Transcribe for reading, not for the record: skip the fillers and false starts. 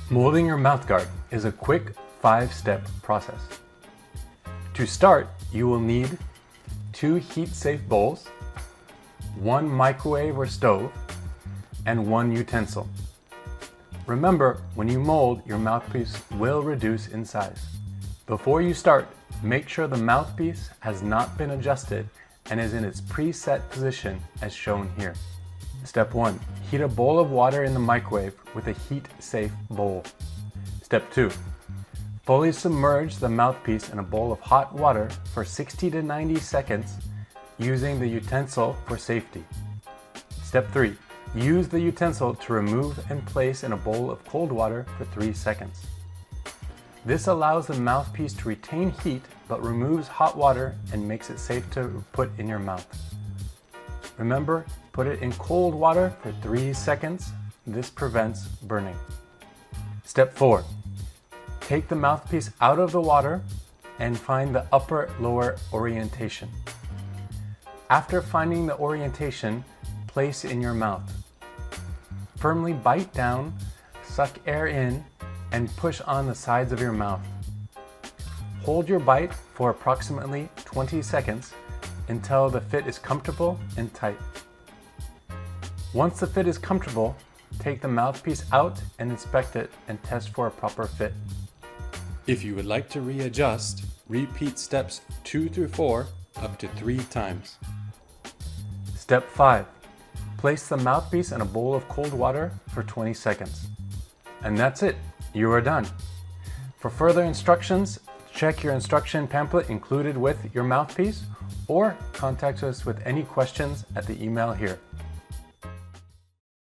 Molding your mouthguard is a quick 5-step process. To start, you will need 2 heat-safe bowls, 1 microwave or stove, and 1 utensil. Remember, when you mold, your mouthpiece will reduce in size. Before you start, make sure the mouthpiece has not been adjusted and is in its preset position as shown here. Step 1. Heat a bowl of water in the microwave with a heat-safe bowl. Step 2. Fully submerge the mouthpiece in a bowl of hot water for 60 to 90 seconds using the utensil for safety. Step 3. Use the utensil to remove and place in a bowl of cold water for 3 seconds. This allows the mouthpiece to retain heat but removes hot water and makes it safe to put in your mouth. Remember, put it in cold water for 3 seconds. This prevents burning. Step 4. Take the mouthpiece out of the water and find the upper-lower orientation. After finding the orientation, place in your mouth. Firmly bite down, suck air in, and push on the sides of your mouth. Hold your bite for approximately 20 seconds until the fit is comfortable and tight. Once the fit is comfortable, take the mouthpiece out and inspect it and test for a proper fit. If you would like to readjust, repeat steps 2 through 4 up to 3 times. Step 5. Place the mouthpiece in a bowl of cold water for 20 seconds. And that's it. You are done. For further instructions, check your instruction pamphlet included with your mouthpiece or contact us with any questions at the email here.